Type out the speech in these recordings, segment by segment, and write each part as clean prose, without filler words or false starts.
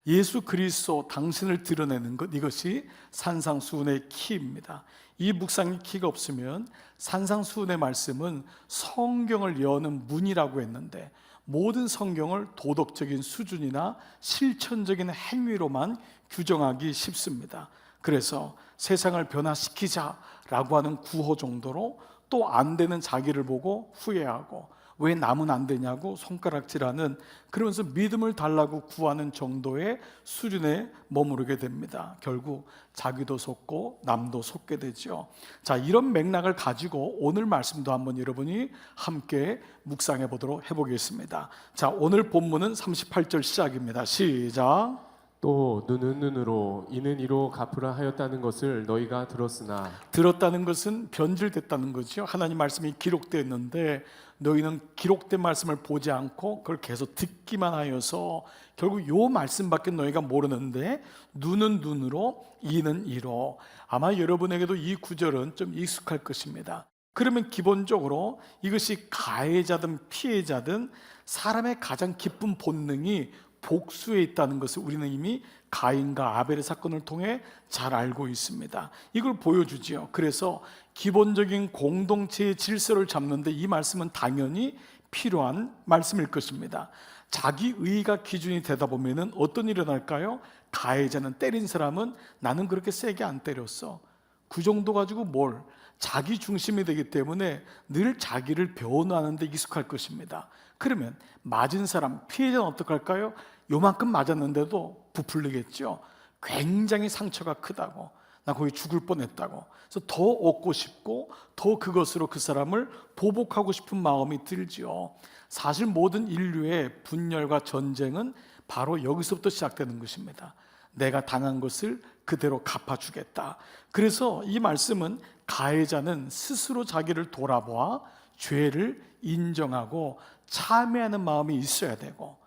예수 그리스도 당신을 드러내는 것, 이것이 산상수훈의 키입니다. 이 묵상의 키가 없으면 산상수훈의 말씀은 성경을 여는 문이라고 했는데, 모든 성경을 도덕적인 수준이나 실천적인 행위로만 규정하기 쉽습니다. 그래서 세상을 변화시키자라고 하는 구호 정도로 또 안 되는 자기를 보고 후회하고, 왜 남은 안 되냐고 손가락질하는, 그러면서 믿음을 달라고 구하는 정도의 수준에 머무르게 됩니다. 결국 자기도 속고 남도 속게 되죠. 자, 이런 맥락을 가지고 오늘 말씀도 한번 여러분이 함께 묵상해 보도록 해보겠습니다. 자, 오늘 본문은 38절 시작입니다. 시작. 또 눈은 눈으로 이는 이로 갚으라 하였다는 것을 너희가 들었으나. 들었다는 것은 변질됐다는 거죠. 하나님 말씀이 기록되었는데 너희는 기록된 말씀을 보지 않고 그걸 계속 듣기만 하여서 결국 요 말씀밖에 너희가 모르는데, 눈은 눈으로 이는 이로. 아마 여러분에게도 이 구절은 좀 익숙할 것입니다. 그러면 기본적으로 이것이 가해자든 피해자든 사람의 가장 기쁜 본능이 복수에 있다는 것을 우리는 이미 가인과 아벨의 사건을 통해 잘 알고 있습니다. 이걸 보여주지요. 그래서 기본적인 공동체의 질서를 잡는데 이 말씀은 당연히 필요한 말씀일 것입니다. 자기 의가 기준이 되다 보면은 어떤 일이 일어날까요? 가해자는, 때린 사람은 나는 그렇게 세게 안 때렸어, 그 정도 가지고 뭘, 자기 중심이 되기 때문에 늘 자기를 변호하는 데 익숙할 것입니다. 그러면 맞은 사람, 피해자는 어떡할까요? 요만큼 맞았는데도 부풀리겠죠. 굉장히 상처가 크다고, 나 거의 죽을 뻔했다고. 그래서 더 얻고 싶고 더 그것으로 그 사람을 보복하고 싶은 마음이 들지요. 사실 모든 인류의 분열과 전쟁은 바로 여기서부터 시작되는 것입니다. 내가 당한 것을 그대로 갚아주겠다. 그래서 이 말씀은 가해자는 스스로 자기를 돌아보아 죄를 인정하고 참회하는 마음이 있어야 되고,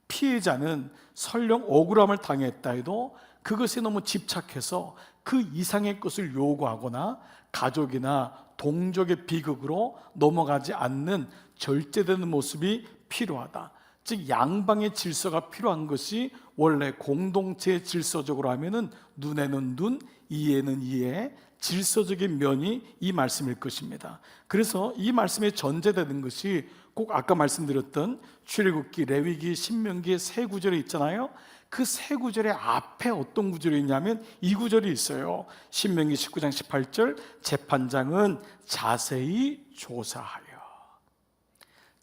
피해자는 설령 억울함을 당했다 해도 그것에 너무 집착해서 그 이상의 것을 요구하거나 가족이나 동족의 비극으로 넘어가지 않는 절제되는 모습이 필요하다. 즉 양방의 질서가 필요한 것이 원래 공동체의 질서적으로 하면은 눈에는 눈, 이에는 이에 질서적인 면이 이 말씀일 것입니다. 그래서 이 말씀에 전제되는 것이 꼭 아까 말씀드렸던 출애굽기, 레위기, 신명기의 세 구절이 있잖아요. 그 세 구절의 앞에 어떤 구절이 있냐면 이 구절이 있어요. 신명기 19장 18절, 재판장은 자세히 조사하여.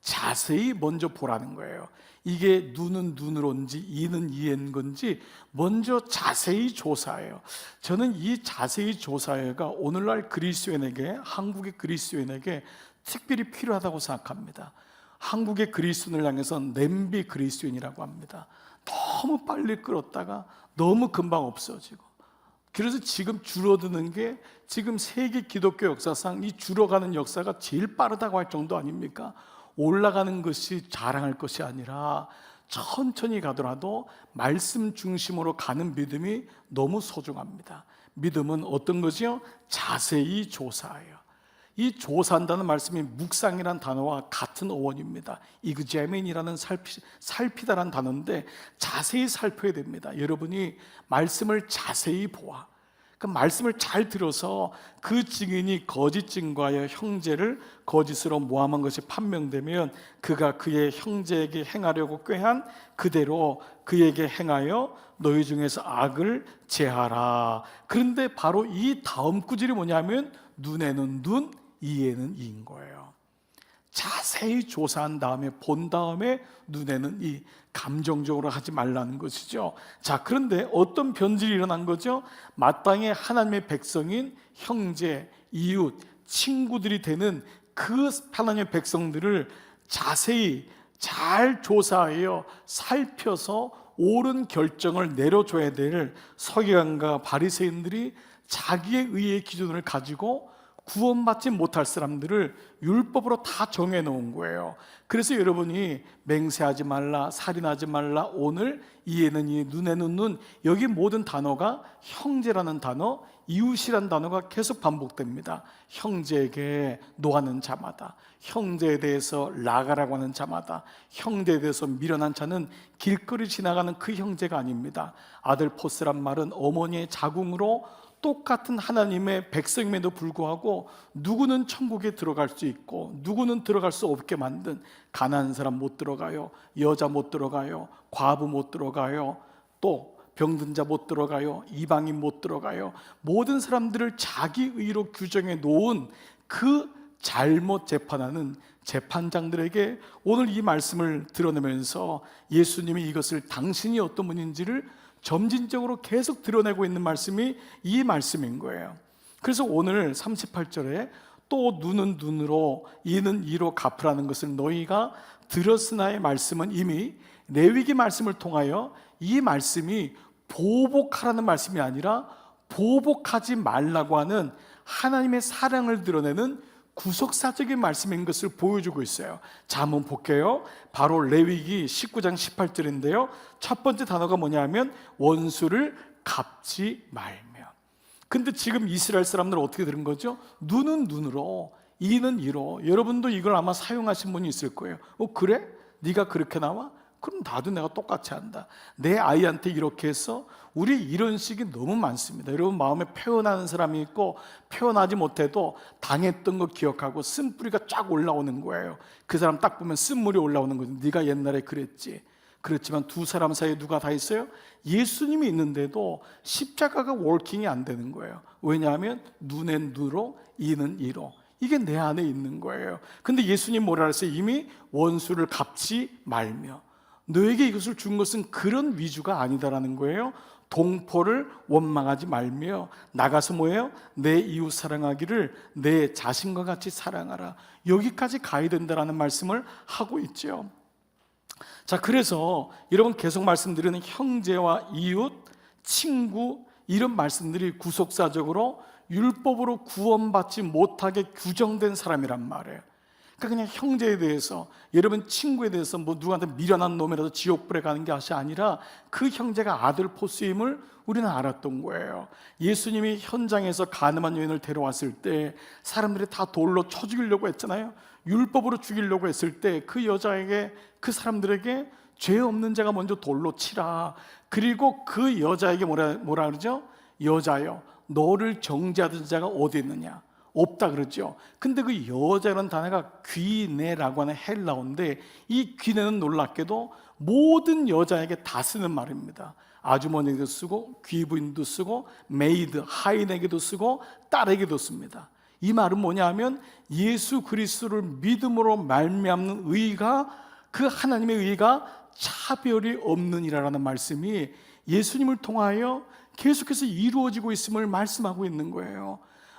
자세히 먼저 보라는 거예요. 이게 눈은 눈으로인지 이는 이인 건지 먼저 자세히 조사해요. 저는 이 자세히 조사해가 오늘날 그리스도인에게, 한국의 그리스도인에게 특별히 필요하다고 생각합니다. 한국의 그리스도인을 향해서 냄비 그리스도인이라고 합니다. 너무 빨리 끌었다가 너무 금방 없어지고, 그래서 지금 줄어드는 게, 지금 세계 기독교 역사상 이 줄어가는 역사가 제일 빠르다고 할 정도 아닙니까? 올라가는 것이 자랑할 것이 아니라 천천히 가더라도 말씀 중심으로 가는 믿음이 너무 소중합니다. 믿음은 어떤 거죠? 자세히 조사해요. 이 조사한다는 말씀이 묵상이란 단어와 같은 어원입니다. 이그제민이라는 살피다라는 단어인데 자세히 살펴야 됩니다. 여러분이 말씀을 자세히 보아, 그 말씀을 잘 들어서 그 증인이 거짓 증거하여 형제를 거짓으로 모함한 것이 판명되면 그가 그의 형제에게 행하려고 꾀한 그대로 그에게 행하여 너희 중에서 악을 제하라. 그런데 바로 이 다음 구절이 뭐냐면 눈에는 눈, 이에는 이인 거예요. 자세히 조사한 다음에, 본 다음에 눈에는 이, 감정적으로 하지 말라는 것이죠. 자, 그런데 어떤 변질이 일어난 거죠? 마땅히 하나님의 백성인 형제, 이웃, 친구들이 되는 그 하나님의 백성들을 자세히 잘 조사하여 살펴서 옳은 결정을 내려줘야 될 서기관과 바리새인들이 자기의 의의 기준을 가지고 구원받지 못할 사람들을 율법으로 다 정해놓은 거예요. 그래서 여러분이 맹세하지 말라, 살인하지 말라, 오늘, 이에는 이, 눈에는 눈, 여기 모든 단어가 형제라는 단어, 이웃이라는 단어가 계속 반복됩니다. 형제에게 노하는 자마다, 형제에 대해서 라가라고 하는 자마다, 형제에 대해서 미련한 자는 길거리 지나가는 그 형제가 아닙니다. 아들 포스란 말은 어머니의 자궁으로 똑같은 하나님의 백성임에도 불구하고 누구는 천국에 들어갈 수 있고 누구는 들어갈 수 없게 만든, 가난한 사람 못 들어가요, 여자 못 들어가요, 과부 못 들어가요, 또 병든 자 못 들어가요, 이방인 못 들어가요. 모든 사람들을 자기 의로 규정해 놓은 그 잘못 재판하는 재판장들에게 오늘 이 말씀을 드러내면서 예수님이 이것을 당신이 어떤 분인지를 점진적으로 계속 드러내고 있는 말씀이 이 말씀인 거예요. 그래서 오늘 38절에 또 눈은 눈으로 이는 이로 갚으라는 것을 너희가 들었으나의 말씀은 이미 레위기 말씀을 통하여 이 말씀이 보복하라는 말씀이 아니라 보복하지 말라고 하는 하나님의 사랑을 드러내는 구속사적인 말씀인 것을 보여주고 있어요. 자, 한번 볼게요. 바로 레위기 19장 18절인데요 첫 번째 단어가 뭐냐면 원수를 갚지 말며. 근데 지금 이스라엘 사람들은 어떻게 들은 거죠? 눈은 눈으로, 이는 이로. 여러분도 이걸 아마 사용하신 분이 있을 거예요. 그래? 네가 그렇게 나와? 그럼 나도 내가 똑같이 한다. 내 아이한테 이렇게 해서. 우리 이런 식이 너무 많습니다. 여러분 마음에 표현하는 사람이 있고 표현하지 못해도 당했던 거 기억하고 쓴뿌리가 쫙 올라오는 거예요. 그 사람 딱 보면 쓴물이 올라오는 거죠. 네가 옛날에 그랬지. 그렇지만 두 사람 사이에 누가 다 있어요? 예수님이 있는데도 십자가가 워킹이 안 되는 거예요. 왜냐하면 눈엔 눈으로, 이는 이로. 이게 내 안에 있는 거예요. 근데 예수님 뭐라 그랬어요? 이미 원수를 갚지 말며. 너에게 이것을 준 것은 그런 위주가 아니다라는 거예요. 동포를 원망하지 말며 나가서 뭐예요? 내 이웃 사랑하기를 내 자신과 같이 사랑하라. 여기까지 가야 된다라는 말씀을 하고 있죠. 자, 그래서 여러분 계속 말씀드리는 형제와 이웃, 친구, 이런 말씀들이 구속사적으로 율법으로 구원받지 못하게 규정된 사람이란 말이에요. 그러니까 그냥 형제에 대해서, 여러분 친구에 대해서 뭐 누구한테 미련한 놈이라도 지옥불에 가는 것이 아니라 그 형제가 아들 포스임을 우리는 알았던 거예요. 예수님이 현장에서 가늠한 여인을 데려왔을 때 사람들이 다 돌로 쳐 죽이려고 했잖아요. 율법으로 죽이려고 했을 때 그 여자에게, 그 사람들에게 죄 없는 자가 먼저 돌로 치라. 그리고 그 여자에게 뭐라 그러죠? 여자여, 너를 정죄하던 자가 어디 있느냐? 없다 그러죠. 근데 그 여자라는 단어가 귀네라고 하는 헬라어인데, 이 귀네는 놀랍게도 모든 여자에게 다 쓰는 말입니다. 아주머니에게도 쓰고 귀부인도 쓰고 메이드, 하인에게도 쓰고 딸에게도 씁니다. 이 말은 뭐냐 하면 예수 그리스도를 믿음으로 말미암는 의가, 그 하나님의 의가 차별이 없느니라라는 말씀이 예수님을 통하여 계속해서 이루어지고 있음을 말씀하고 있는 거예요.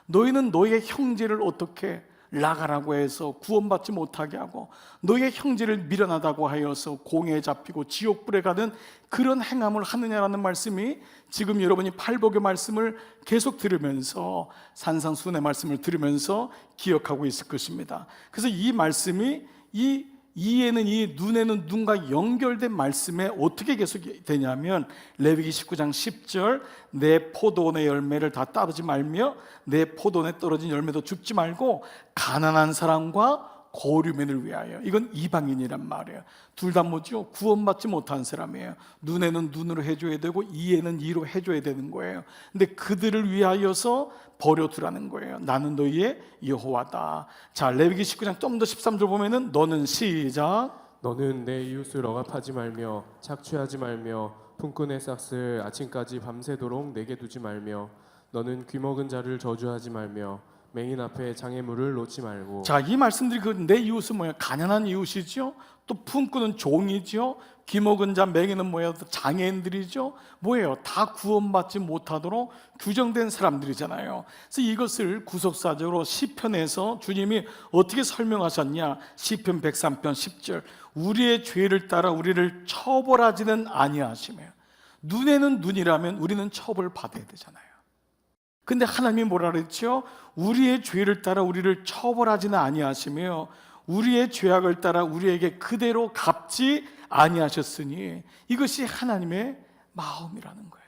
너희는 너희의 형제를 어떻게 라가라고 해서 구원받지 못하게 하고, 너희의 형제를 미련하다고 하여서 공회에 잡히고 지옥불에 가는 그런 행함을 하느냐라는 말씀이 지금 여러분이 팔복의 말씀을 계속 들으면서, 산상수훈의 말씀을 들으면서 기억하고 있을 것입니다. 그래서 이 말씀이 이에는 이, 눈에는 눈과 연결된 말씀에 어떻게 계속 되냐면 레위기 19장 10절 내 포도원의 열매를 다 따르지 말며 내 포도원에 떨어진 열매도 줍지 말고 가난한 사람과 거류민을 위하여. 이건 이방인이란 말이에요. 둘 다 뭐죠? 구원받지 못한 사람이에요. 눈에는 눈으로 해줘야 되고 이에는 이로 해줘야 되는 거예요. 근데 그들을 위하여서 버려두라는 거예요. 나는 너희의 여호와다. 자, 레위기 19장 좀 더 13절 보면은 너는 시작. 너는 내 이웃을 억압하지 말며 착취하지 말며 품꾼의 싹을 아침까지 밤새도록 내게 두지 말며 너는 귀먹은 자를 저주하지 말며 맹인 앞에 장애물을 놓지 말고. 자, 이 말씀들이 그 내 이웃은 뭐예요? 가난한 이웃이죠. 또 품꾼은 종이죠. 귀먹은 자, 맹인은 뭐예요? 장애인들이죠. 뭐예요? 다 구원받지 못하도록 규정된 사람들이잖아요. 그래서 이것을 구속사적으로 시편에서 주님이 어떻게 설명하셨냐? 시편 103편 10절 우리의 죄를 따라 우리를 처벌하지는 아니하시며. 눈에는 눈이라면 우리는 처벌 받아야 되잖아요. 근데 하나님이 뭐라 그랬죠? 우리의 죄를 따라 우리를 처벌하지는 아니하시며 우리의 죄악을 따라 우리에게 그대로 갚지 아니하셨으니, 이것이 하나님의 마음이라는 거예요.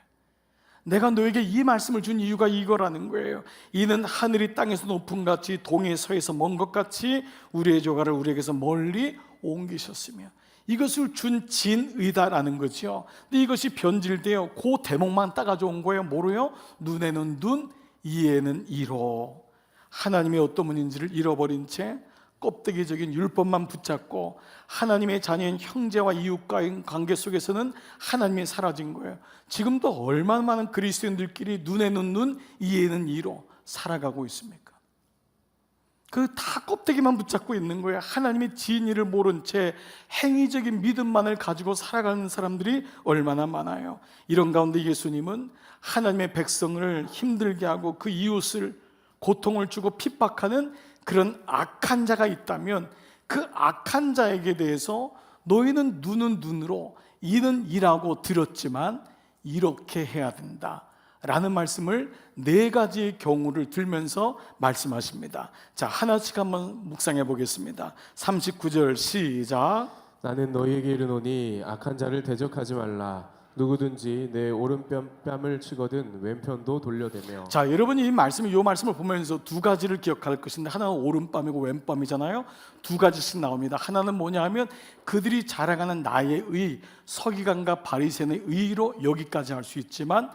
내가 너에게 이 말씀을 준 이유가 이거라는 거예요. 이는 하늘이 땅에서 높은 같이 동해 서에서 먼 것 같이 우리의 조가를 우리에게서 멀리 옮기셨으며, 이것을 준 진의다라는 거죠. 근데 이것이 변질되어 그 대목만 따가져 온 거예요. 뭐로요? 눈에는 눈, 이에는 이로. 하나님의 어떤 분인지를 잃어버린 채 껍데기적인 율법만 붙잡고 하나님의 자녀인 형제와 이웃과의 관계 속에서는 하나님이 사라진 거예요. 지금도 얼마나 많은 그리스도인들끼리 눈에는 눈, 이에는 이로 살아가고 있습니까? 그 다 껍데기만 붙잡고 있는 거예요. 하나님의 진리를 모른 채 행위적인 믿음만을 가지고 살아가는 사람들이 얼마나 많아요. 이런 가운데 예수님은 하나님의 백성을 힘들게 하고 그 이웃을 고통을 주고 핍박하는 그런 악한 자가 있다면, 그 악한 자에게 대해서 너희는 눈은 눈으로 이는 이라고 들었지만 이렇게 해야 된다 라는 말씀을 네 가지의 경우를 들면서 말씀하십니다. 자, 하나씩 한번 묵상해 보겠습니다. 39절 시작. 나는 너희에게 이르노니 악한 자를 대적하지 말라. 누구든지 내 오른뺨을 치거든 왼편도 돌려대며. 자, 여러분이 이 말씀을 보면서 두 가지를 기억할 것인데, 하나는 오른뺨이고 왼뺨이잖아요. 두 가지씩 나옵니다. 하나는 뭐냐 하면 그들이 자랑하는 나의 의, 서기관과 바리새인의 의로 여기까지 할 수 있지만,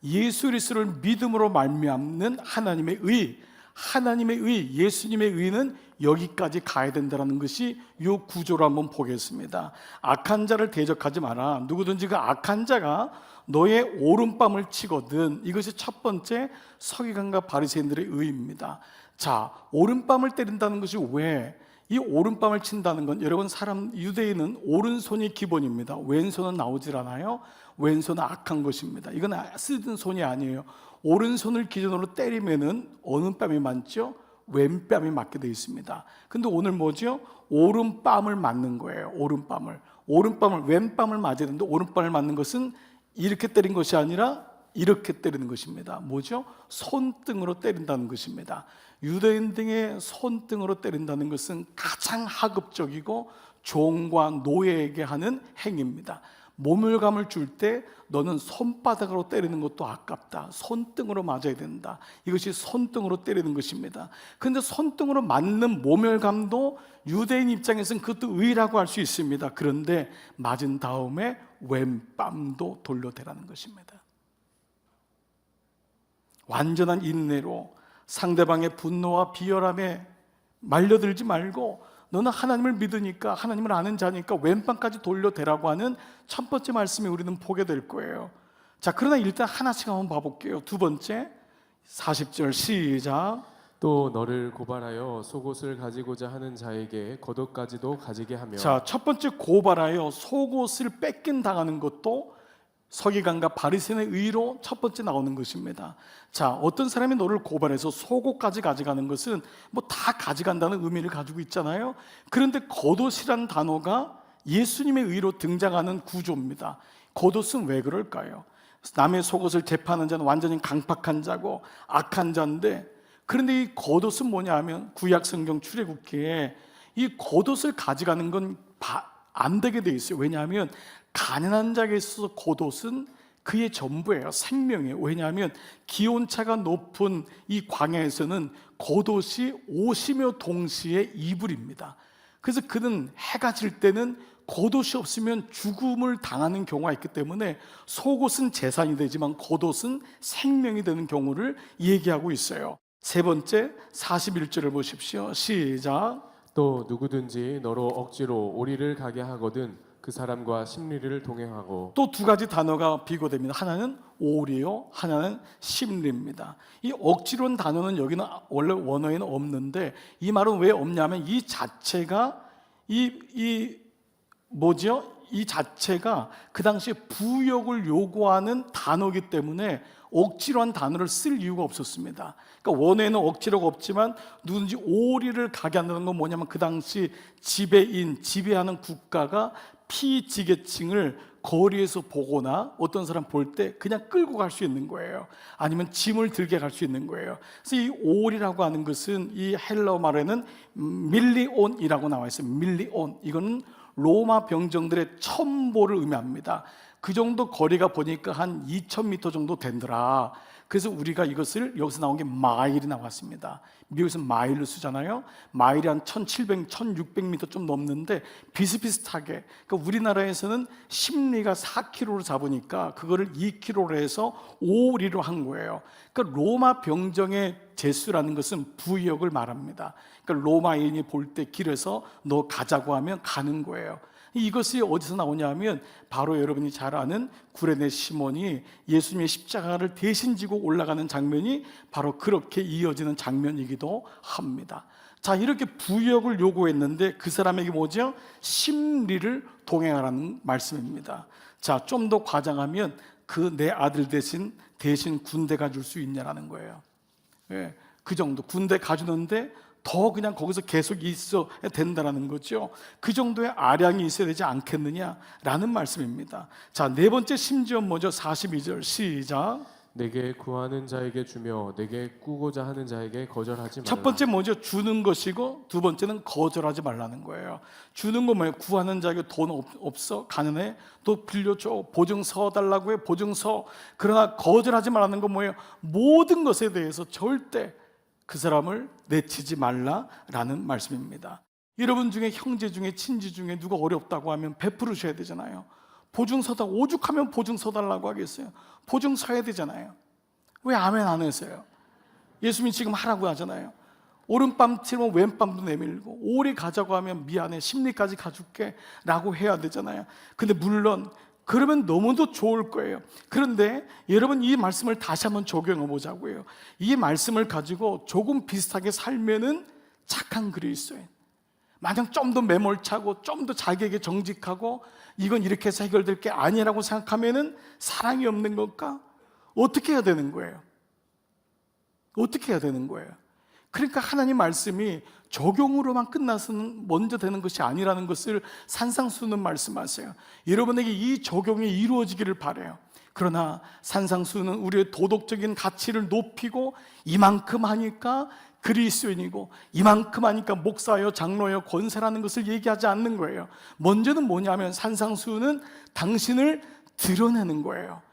예수 그리스도를 믿음으로 말미암는 하나님의 의, 예수님의 의는 여기까지 가야 된다는 것이 이 구조로 한번 보겠습니다. 악한 자를 대적하지 마라. 누구든지 그 악한 자가 너의 오른뺨을 치거든. 이것이 첫 번째 서기관과 바리새인들의 의입니다. 자, 오른뺨을 때린다는 것이 왜? 이 오른뺨을 친다는 건, 여러분, 유대인은 오른손이 기본입니다. 왼손은 나오질 않아요. 왼손은 악한 것입니다. 이건 쓰던 손이 아니에요. 오른손을 기준으로 때리면은 어느 뺨이 맞죠? 왼뺨이 맞게 되어 있습니다. 근데 오늘 뭐죠? 오른뺨을 맞는 거예요. 왼뺨을 맞아야 되는데, 오른뺨을 맞는 것은 이렇게 때린 것이 아니라 이렇게 때리는 것입니다. 뭐죠? 손등으로 때린다는 것입니다. 유대인 등의 손등으로 때린다는 것은 가장 하급적이고 종과 노예에게 하는 행위입니다. 모멸감을 줄 때 너는 손바닥으로 때리는 것도 아깝다. 손등으로 맞아야 된다. 이것이 손등으로 때리는 것입니다. 그런데 손등으로 맞는 모멸감도 유대인 입장에서는 그것도 의라고 할 수 있습니다. 그런데 맞은 다음에 왼뺨도 돌려대라는 것입니다. 완전한 인내로 상대방의 분노와 비열함에 말려들지 말고, 너는 하나님을 믿으니까, 하나님을 아는 자니까 왼뺨까지 돌려대라고 하는 첫 번째 말씀이 우리는 보게 될 거예요. 자, 그러나 일단 하나씩 한번 봐볼게요. 두 번째 40절 시작. 또 너를 고발하여 속옷을 가지고자 하는 자에게 겉옷까지도 가지게 하며. 자, 첫 번째 고발하여 속옷을 뺏긴 당하는 것도 서기관과 바리새인의 의로 첫 번째 나오는 것입니다. 자, 어떤 사람이 너를 고발해서 속옷까지 가져가는 것은 뭐 다 가져간다는 의미를 가지고 있잖아요. 그런데 겉옷이라는 단어가 예수님의 의로 등장하는 구조입니다. 겉옷은 왜 그럴까요? 남의 속옷을 재판하는 자는 완전히 강팍한 자고 악한 자인데, 그런데 이 겉옷은 뭐냐 하면 구약 성경 출애굽기에 이 겉옷을 가져가는 건 안 되게 돼 있어요. 왜냐하면 가난한 자에게 있어서 겉옷은 그의 전부예요. 생명이에요. 왜냐하면 기온차가 높은 이 광야에서는 겉옷이 옷이며 동시에 이불입니다. 그래서 그는 해가 질 때는 겉옷이 없으면 죽음을 당하는 경우가 있기 때문에 속옷은 재산이 되지만 겉옷은 생명이 되는 경우를 얘기하고 있어요. 세 번째 41절을 보십시오. 시작. 또 누구든지 너로 억지로 오리를 가게 하거든 그 사람과 심리를 동행하고. 또 두 가지 단어가 비교됩니다. 하나는 오리요, 하나는 심리입니다. 이 억지로는 단어는 여기는 원래 원어에는 없는데, 이 말은 왜 없냐면 이 자체가 이 자체가 그 당시에 부역을 요구하는 단어이기 때문에 억지로 한 단어를 쓸 이유가 없었습니다. 그러니까 원어에는 억지로가 없지만 누군지 오리를 가게 한다는 건 뭐냐면 그 당시 지배하는 국가가 피지계층을 거리에서 보거나 어떤 사람 볼 때 그냥 끌고 갈 수 있는 거예요. 아니면 짐을 들게 갈 수 있는 거예요. 그래서 이 올이라고 하는 것은 이 헬라어 말에는 밀리온이라고 나와 있어요. 밀리온. 이거는 로마 병정들의 첨보를 의미합니다. 그 정도 거리가 보니까 한 2,000m 정도 된더라. 그래서 우리가 이것을 여기서 나온 게 마일이 나왔습니다. 미국에서 마일로 쓰잖아요. 마일이 한 1,700, 1,600m 좀 넘는데 비슷비슷하게, 그러니까 우리나라에서는 심리가 4kg로 잡으니까 그거를 2kg로 해서 5리로 한 거예요. 그러니까 로마 병정의 제수라는 것은 부역을 말합니다. 그러니까 로마인이 볼 때 길에서 너 가자고 하면 가는 거예요. 이것이 어디서 나오냐면 바로 여러분이 잘 아는 구레네 시몬이 예수님의 십자가를 대신 지고 올라가는 장면이 바로 그렇게 이어지는 장면이기도 합니다. 자, 이렇게 부역을 요구했는데 그 사람에게 뭐죠? 심리를 동행하라는 말씀입니다. 자, 좀 더 과장하면 그 내 아들 대신 군대 가줄 수 있냐라는 거예요. 예, 그 정도 군대 가주는데 더 그냥 거기서 계속 있어야 된다는 거죠. 그 정도의 아량이 있어야 되지 않겠느냐라는 말씀입니다. 자, 네 번째 심지어 뭐죠? 42절 시작. 내게 구하는 자에게 주며 내게 꾸고자 하는 자에게 거절하지 말라. 첫 번째 뭐죠? 주는 것이고 두 번째는 거절하지 말라는 거예요. 주는 건 뭐예요? 구하는 자에게 돈 없어? 가난해? 또 빌려줘. 보증 서달라고 해. 보증 서. 그러나 거절하지 말라는 건 뭐예요? 모든 것에 대해서 절대 그 사람을 내치지 말라라는 말씀입니다. 여러분 중에 형제 중에 친지 중에 누가 어렵다고 하면 베풀으셔야 되잖아요. 보증 서다 오죽하면 보증 서달라고 하겠어요. 보증 서야 되잖아요. 왜 아멘 안 하세요? 예수님이 지금 하라고 하잖아요. 오른밤 치면 왼밤도 내밀고 오래 가자고 하면 미안해 심리까지 가줄게 라고 해야 되잖아요. 근데 물론 그러면 너무도 좋을 거예요. 그런데 여러분 이 말씀을 다시 한번 적용해 보자고요. 이 말씀을 가지고 조금 비슷하게 살면은 착한 그리스도인, 만약 좀 더 매몰차고 좀 더 자기에게 정직하고 이건 이렇게 해서 해결될 게 아니라고 생각하면은 사랑이 없는 걸까? 어떻게 해야 되는 거예요? 어떻게 해야 되는 거예요? 그러니까 하나님 말씀이 적용으로만 끝나서는 먼저 되는 것이 아니라는 것을 산상수는 말씀하세요. 여러분에게 이 적용이 이루어지기를 바라요. 그러나 산상수는 우리의 도덕적인 가치를 높이고 이만큼 하니까 그리스도인이고 이만큼 하니까 목사여 장로여 권세라는 것을 얘기하지 않는 거예요. 먼저는 뭐냐면 산상수는 당신을 드러내는 거예요.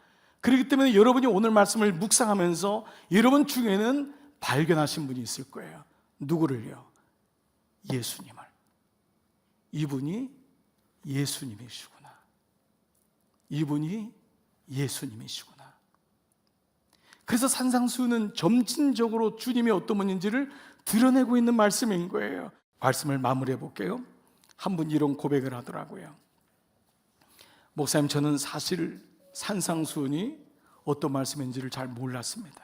그렇기 때문에 여러분이 오늘 말씀을 묵상하면서 여러분 중에는 발견하신 분이 있을 거예요. 누구를요? 예수님을. 이분이 예수님이시구나. 이분이 예수님이시구나. 그래서 산상수는 점진적으로 주님이 어떤 분인지를 드러내고 있는 말씀인 거예요. 말씀을 마무리해 볼게요. 한 분 이런 고백을 하더라고요. 목사님, 저는 사실 산상수훈이 어떤 말씀인지를 잘 몰랐습니다.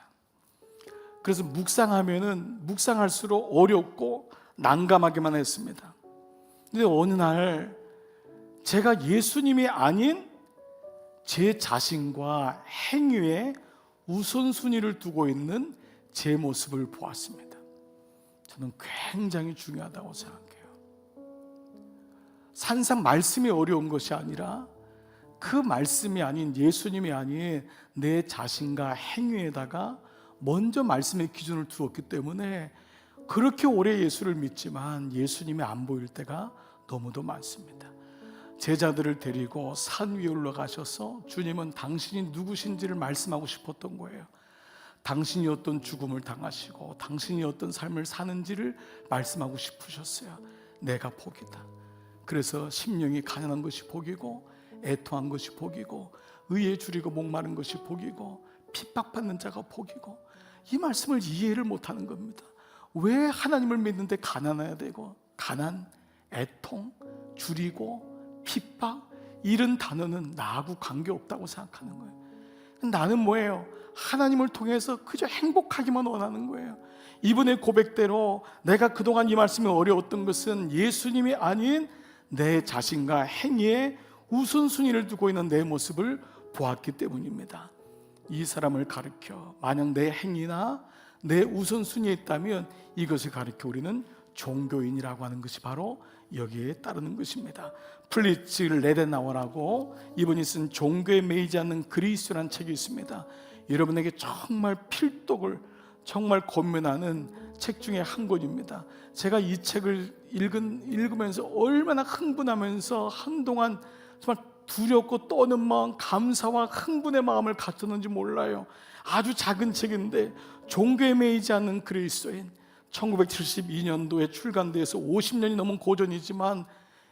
그래서 묵상하면은 묵상할수록 어렵고 난감하기만 했습니다. 근데 어느 날 제가 예수님이 아닌 제 자신과 행위에 우선순위를 두고 있는 제 모습을 보았습니다. 저는 굉장히 중요하다고 생각해요. 산상 말씀이 어려운 것이 아니라 그 말씀이 아닌 예수님이 아닌 내 자신과 행위에다가 먼저 말씀의 기준을 두었기 때문에 그렇게 오래 예수를 믿지만 예수님이 안 보일 때가 너무도 많습니다. 제자들을 데리고 산 위에 올라가셔서 주님은 당신이 누구신지를 말씀하고 싶었던 거예요. 당신이 어떤 죽음을 당하시고 당신이 어떤 삶을 사는지를 말씀하고 싶으셨어요. 내가 복이다. 그래서 심령이 가난한 것이 복이고 애통한 것이 복이고 의에 줄이고 목마른 것이 복이고 핍박받는 자가 복이고, 이 말씀을 이해를 못하는 겁니다. 왜 하나님을 믿는데 가난해야 되고, 가난, 애통, 줄이고 핍박, 이런 단어는 나하고 관계없다고 생각하는 거예요. 나는 뭐예요? 하나님을 통해서 그저 행복하기만 원하는 거예요. 이분의 고백대로 내가 그동안 이 말씀이 어려웠던 것은 예수님이 아닌 내 자신과 행위에 우선순위를 두고 있는 내 모습을 보았기 때문입니다. 이 사람을 가르쳐 만약 내 행위나 내 우선순위에 있다면 이것을 가르쳐 우리는 종교인이라고 하는 것이 바로 여기에 따르는 것입니다. 플리츠 레데나워라고 이분이 쓴 종교에 매이지 않는 그리스도라는 책이 있습니다. 여러분에게 정말 필독을 정말 권면하는 책 중에 한 권입니다. 제가 이 책을 읽으면서 얼마나 흥분하면서 한동안 정말 두렵고 떠는 마음, 감사와 흥분의 마음을 갖췄는지 몰라요. 아주 작은 책인데 종교에 매이지 않는 그리스도인, 1972년도에 출간돼서 50년이 넘은 고전이지만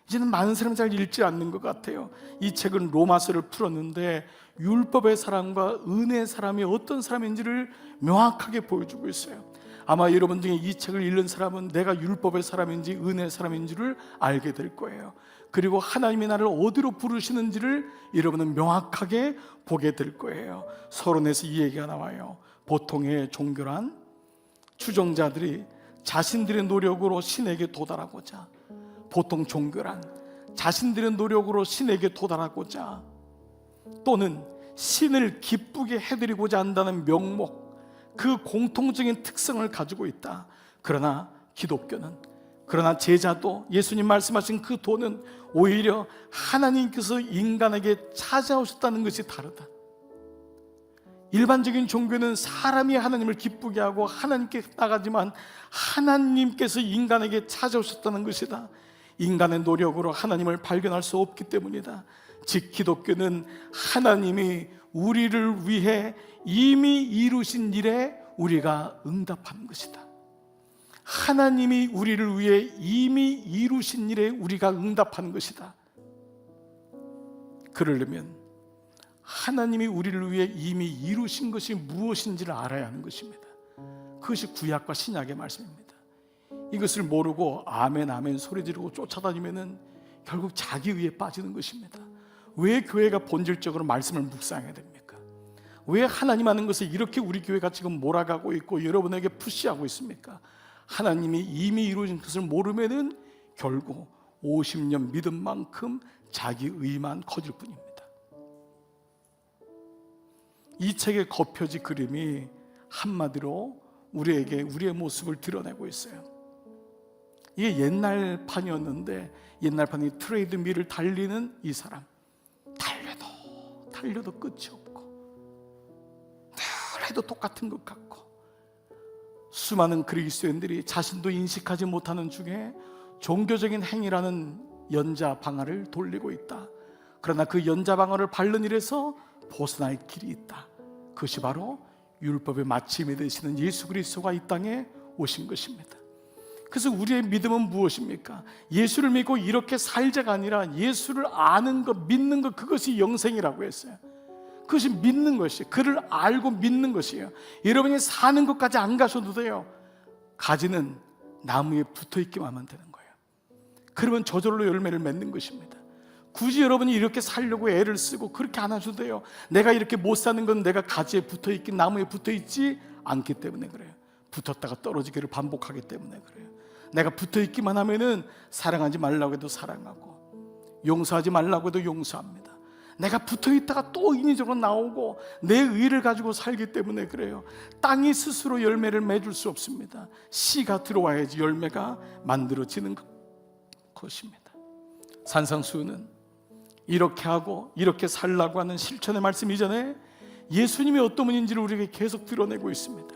이제는 많은 사람이 잘 읽지 않는 것 같아요. 이 책은 로마서를 풀었는데 율법의 사람과 은혜의 사람이 어떤 사람인지를 명확하게 보여주고 있어요. 아마 여러분 중에 이 책을 읽는 사람은 내가 율법의 사람인지 은혜의 사람인지를 알게 될 거예요. 그리고 하나님이 나를 어디로 부르시는지를 여러분은 명확하게 보게 될 거예요. 서론에서 이 얘기가 나와요. 보통의 종교란 추종자들이 자신들의 노력으로 신에게 도달하고자, 보통 종교란 자신들의 노력으로 신에게 도달하고자 또는 신을 기쁘게 해드리고자 한다는 명목, 그 공통적인 특성을 가지고 있다. 그러나 기독교는, 그러나 제자도, 예수님 말씀하신 그 도는 오히려 하나님께서 인간에게 찾아오셨다는 것이 다르다. 일반적인 종교는 사람이 하나님을 기쁘게 하고 하나님께 나가지만 하나님께서 인간에게 찾아오셨다는 것이다. 인간의 노력으로 하나님을 발견할 수 없기 때문이다. 즉 기독교는 하나님이 우리를 위해 이미 이루신 일에 우리가 응답하는 것이다. 하나님이 우리를 위해 이미 이루신 일에 우리가 응답하는 것이다. 그러려면 하나님이 우리를 위해 이미 이루신 것이 무엇인지를 알아야 하는 것입니다. 그것이 구약과 신약의 말씀입니다. 이것을 모르고 아멘 아멘 소리 지르고 쫓아다니면 결국 자기 의에 빠지는 것입니다. 왜 교회가 본질적으로 말씀을 묵상해야 됩니까? 왜 하나님 하는 것을 이렇게 우리 교회가 지금 몰아가고 있고 여러분에게 푸시하고 있습니까? 하나님이 이미 이루어진 것을 모르면은 결국 50년 믿은 만큼 자기 의만 커질 뿐입니다. 이 책의 겉표지 그림이 한마디로 우리에게 우리의 모습을 드러내고 있어요. 이게 옛날 판이었는데 옛날 판이 트레이드 밀을 달리는 이 사람, 달려도 끝이 없고 늘 해도 똑같은 것 같고 수많은 그리스도인들이 자신도 인식하지 못하는 중에 종교적인 행위라는 연자방아를 돌리고 있다. 그러나 그 연자방아를 밟는 일에서 벗어날 길이 있다. 그것이 바로 율법의 마침이 되시는 예수 그리스도가 이 땅에 오신 것입니다. 그래서 우리의 믿음은 무엇입니까? 예수를 믿고 이렇게 살자가 아니라 예수를 아는 것, 믿는 것, 그것이 영생이라고 했어요. 그것이 믿는 것이에요. 그를 알고 믿는 것이에요. 여러분이 사는 것까지 안 가셔도 돼요. 가지는 나무에 붙어있기만 하면 되는 거예요. 그러면 저절로 열매를 맺는 것입니다. 굳이 여러분이 이렇게 살려고 애를 쓰고 그렇게 안 하셔도 돼요. 내가 이렇게 못 사는 건 내가 가지에 붙어있긴 나무에 붙어있지 않기 때문에 그래요. 붙었다가 떨어지기를 반복하기 때문에 그래요. 내가 붙어있기만 하면은 사랑하지 말라고 해도 사랑하고 용서하지 말라고 해도 용서합니다. 내가 붙어있다가 또 인위적으로 나오고 내 의를 가지고 살기 때문에 그래요. 땅이 스스로 열매를 맺을 수 없습니다. 씨가 들어와야지 열매가 만들어지는 것입니다. 산상수훈은 이렇게 하고 이렇게 살라고 하는 실천의 말씀 이전에 예수님이 어떤 분인지를 우리에게 계속 드러내고 있습니다.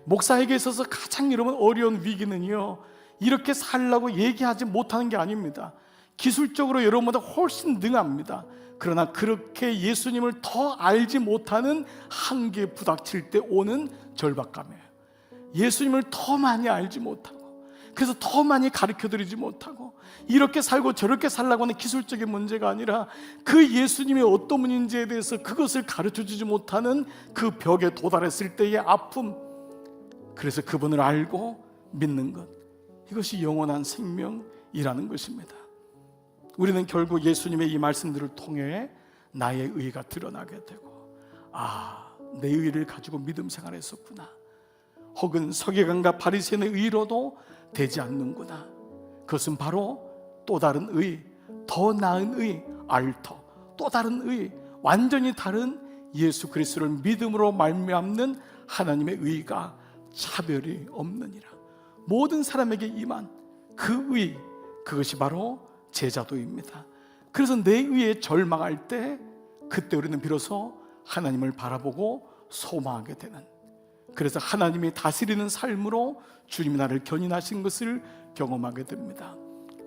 목사에게 있어서 가장 여러분 어려운 위기는요, 이렇게 살라고 얘기하지 못하는 게 아닙니다. 기술적으로 여러분보다 훨씬 능합니다. 그러나 그렇게 예수님을 더 알지 못하는 한계에 부닥칠 때 오는 절박감이에요. 예수님을 더 많이 알지 못하고, 그래서 더 많이 가르쳐드리지 못하고, 이렇게 살고 저렇게 살라고 하는 기술적인 문제가 아니라 그 예수님이 어떤 분인지에 대해서 그것을 가르쳐주지 못하는 그 벽에 도달했을 때의 아픔, 그래서 그분을 알고 믿는 것, 이것이 영원한 생명이라는 것입니다. 우리는 결국 예수님의 이 말씀들을 통해 나의 의가 드러나게 되고, 내 의를 가지고 믿음 생활했었구나, 혹은 서기관과 바리새인의 의로도 되지 않는구나. 그것은 바로 또 다른 의, 더 나은 의, 알터, 또 다른 의, 완전히 다른 예수 그리스도를 믿음으로 말미암는 하나님의 의가 차별이 없느니라. 모든 사람에게 임한 그 의, 그것이 바로 제자도입니다. 그래서 내 의에 절망할 때 그때 우리는 비로소 하나님을 바라보고 소망하게 되는, 그래서 하나님이 다스리는 삶으로 주님이 나를 견인하신 것을 경험하게 됩니다.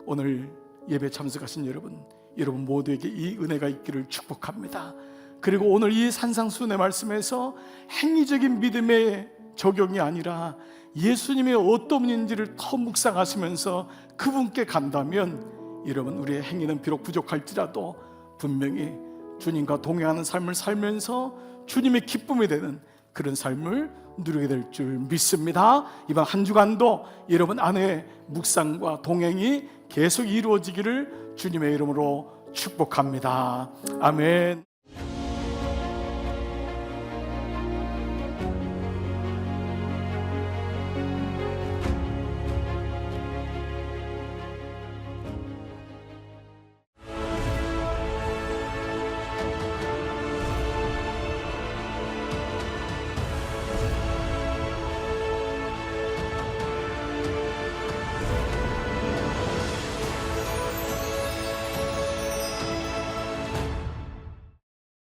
오늘 예배 참석하신 여러분 모두에게 이 은혜가 있기를 축복합니다. 그리고 오늘 이 산상수훈의 말씀에서 행위적인 믿음의 적용이 아니라 예수님의 어떤 분인지를 더 묵상하시면서 그분께 간다면 여러분, 우리의 행위는 비록 부족할지라도 분명히 주님과 동행하는 삶을 살면서 주님의 기쁨이 되는 그런 삶을 누리게 될 줄 믿습니다. 이번 한 주간도 여러분 안에 묵상과 동행이 계속 이루어지기를 주님의 이름으로 축복합니다. 아멘.